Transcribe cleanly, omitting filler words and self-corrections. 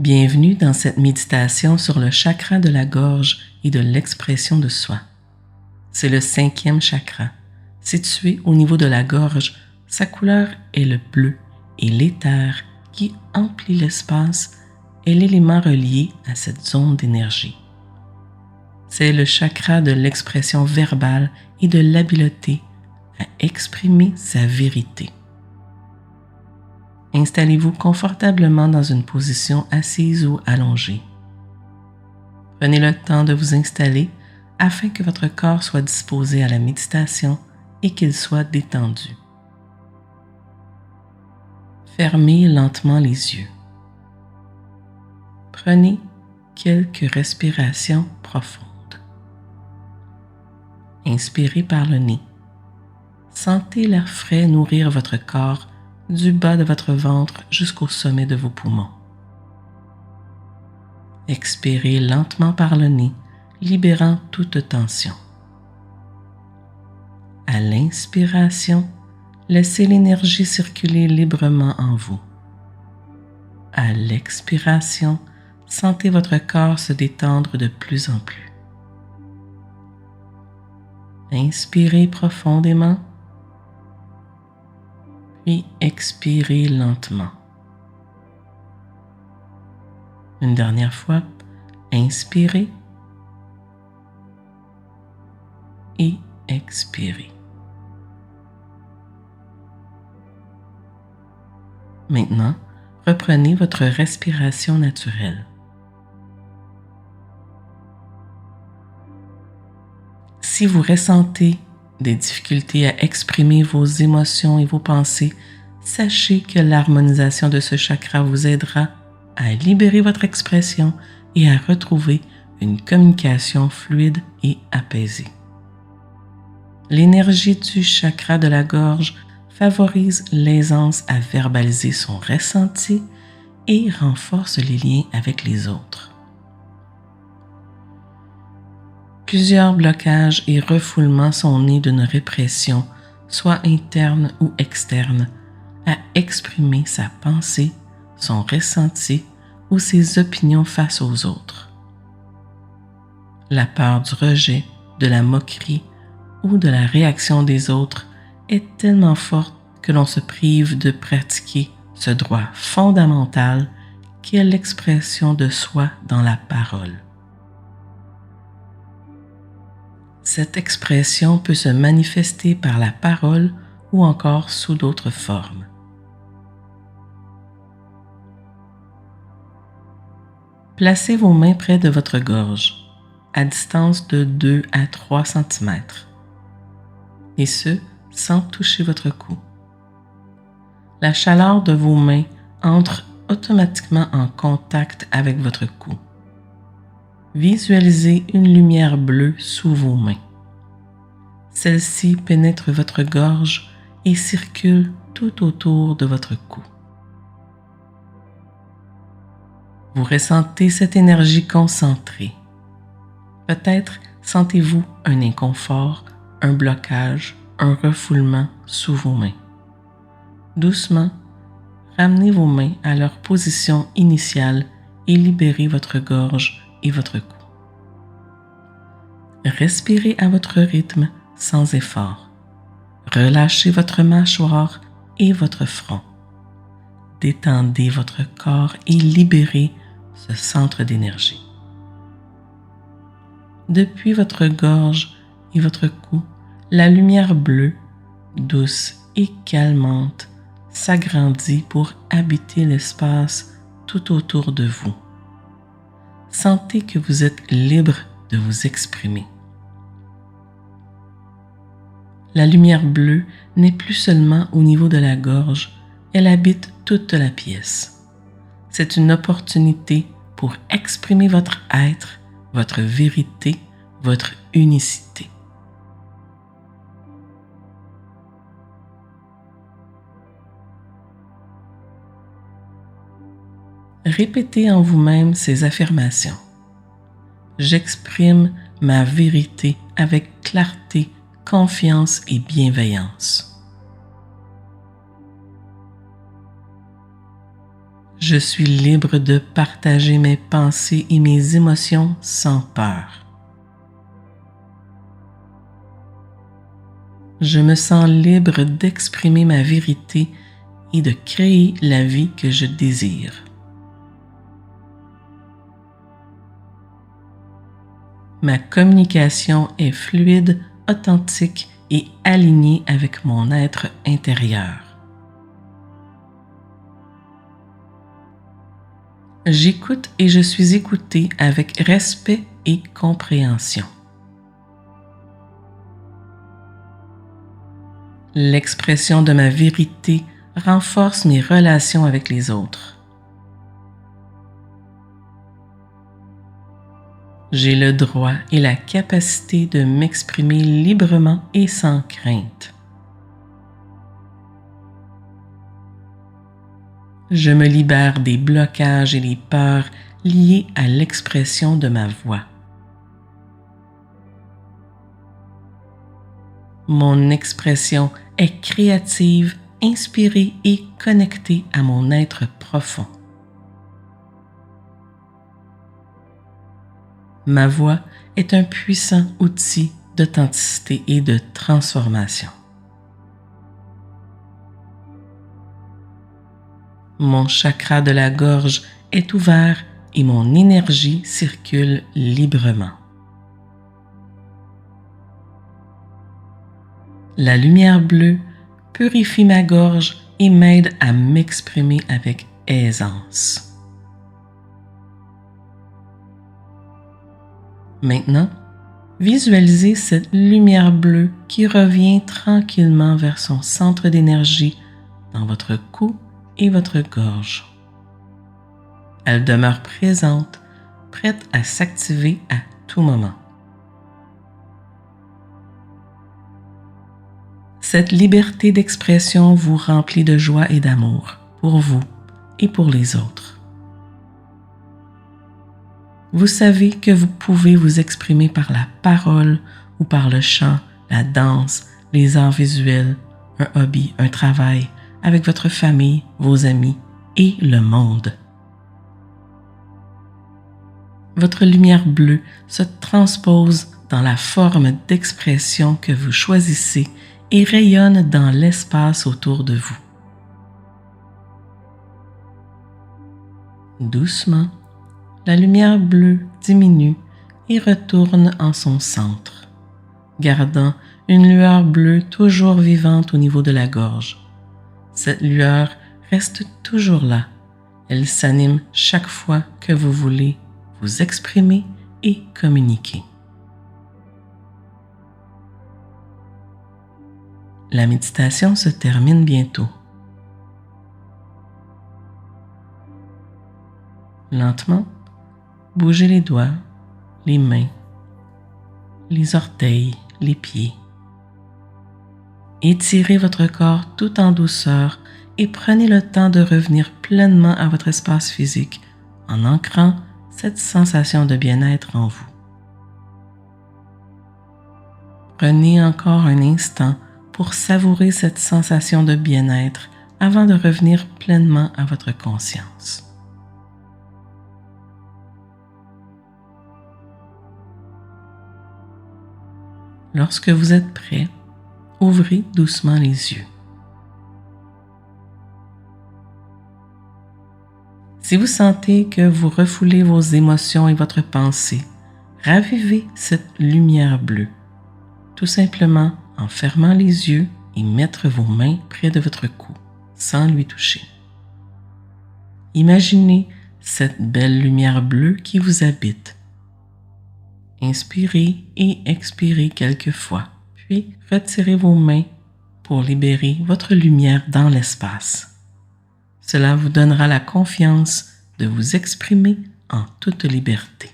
Bienvenue dans cette méditation sur le chakra de la gorge et de l'expression de soi. C'est le 5e chakra. Situé au niveau de la gorge, sa couleur est le bleu et l'éther qui emplit l'espace est l'élément relié à cette zone d'énergie. C'est le chakra de l'expression verbale et de l'habileté à exprimer sa vérité. Installez-vous confortablement dans une position assise ou allongée. Prenez le temps de vous installer afin que votre corps soit disposé à la méditation et qu'il soit détendu. Fermez lentement les yeux. Prenez quelques respirations profondes. Inspirez par le nez. Sentez l'air frais nourrir votre corps du bas de votre ventre jusqu'au sommet de vos poumons. Expirez lentement par le nez, libérant toute tension. À l'inspiration, laissez l'énergie circuler librement en vous. À l'expiration, sentez votre corps se détendre de plus en plus. Inspirez profondément, puis expirez lentement. Une dernière fois, inspirez et expirez. Maintenant, reprenez votre respiration naturelle. Si vous ressentez des difficultés à exprimer vos émotions et vos pensées, sachez que l'harmonisation de ce chakra vous aidera à libérer votre expression et à retrouver une communication fluide et apaisée. L'énergie du chakra de la gorge favorise l'aisance à verbaliser son ressenti et renforce les liens avec les autres. Plusieurs blocages et refoulements sont nés d'une répression, soit interne ou externe, à exprimer sa pensée, son ressenti ou ses opinions face aux autres. La peur du rejet, de la moquerie ou de la réaction des autres est tellement forte que l'on se prive de pratiquer ce droit fondamental qu'est l'expression de soi dans la parole. Cette expression peut se manifester par la parole ou encore sous d'autres formes. Placez vos mains près de votre gorge, à distance de 2 à 3 cm, et ce, sans toucher votre cou. La chaleur de vos mains entre automatiquement en contact avec votre cou. Visualisez une lumière bleue sous vos mains. Celle-ci pénètre votre gorge et circule tout autour de votre cou. Vous ressentez cette énergie concentrée. Peut-être sentez-vous un inconfort, un blocage, un refoulement sous vos mains. Doucement, ramenez vos mains à leur position initiale et libérez votre gorge et votre cou. Respirez à votre rythme sans effort. Relâchez votre mâchoire et votre front. Détendez votre corps et libérez ce centre d'énergie. Depuis votre gorge et votre cou, la lumière bleue, douce et calmante, s'agrandit pour habiter l'espace tout autour de vous. Sentez que vous êtes libre de vous exprimer. La lumière bleue n'est plus seulement au niveau de la gorge, elle habite toute la pièce. C'est une opportunité pour exprimer votre être, votre vérité, votre unicité. Répétez en vous-même ces affirmations. J'exprime ma vérité avec clarté, confiance et bienveillance. Je suis libre de partager mes pensées et mes émotions sans peur. Je me sens libre d'exprimer ma vérité et de créer la vie que je désire. Ma communication est fluide, authentique et alignée avec mon être intérieur. J'écoute et je suis écouté avec respect et compréhension. L'expression de ma vérité renforce mes relations avec les autres. J'ai le droit et la capacité de m'exprimer librement et sans crainte. Je me libère des blocages et des peurs liés à l'expression de ma voix. Mon expression est créative, inspirée et connectée à mon être profond. Ma voix est un puissant outil d'authenticité et de transformation. Mon chakra de la gorge est ouvert et mon énergie circule librement. La lumière bleue purifie ma gorge et m'aide à m'exprimer avec aisance. Maintenant, visualisez cette lumière bleue qui revient tranquillement vers son centre d'énergie dans votre cou et votre gorge. Elle demeure présente, prête à s'activer à tout moment. Cette liberté d'expression vous remplit de joie et d'amour pour vous et pour les autres. Vous savez que vous pouvez vous exprimer par la parole ou par le chant, la danse, les arts visuels, un hobby, un travail, avec votre famille, vos amis et le monde. Votre lumière bleue se transpose dans la forme d'expression que vous choisissez et rayonne dans l'espace autour de vous. Doucement, la lumière bleue diminue et retourne en son centre, gardant une lueur bleue toujours vivante au niveau de la gorge. Cette lueur reste toujours là. Elle s'anime chaque fois que vous voulez vous exprimer et communiquer. La méditation se termine bientôt. Lentement, bougez les doigts, les mains, les orteils, les pieds. Étirez votre corps tout en douceur et prenez le temps de revenir pleinement à votre espace physique en ancrant cette sensation de bien-être en vous. Prenez encore un instant pour savourer cette sensation de bien-être avant de revenir pleinement à votre conscience. Lorsque vous êtes prêt, ouvrez doucement les yeux. Si vous sentez que vous refoulez vos émotions et votre pensée, ravivez cette lumière bleue, tout simplement en fermant les yeux et mettre vos mains près de votre cou, sans lui toucher. Imaginez cette belle lumière bleue qui vous habite. Inspirez et expirez quelques fois, puis retirez vos mains pour libérer votre lumière dans l'espace. Cela vous donnera la confiance de vous exprimer en toute liberté.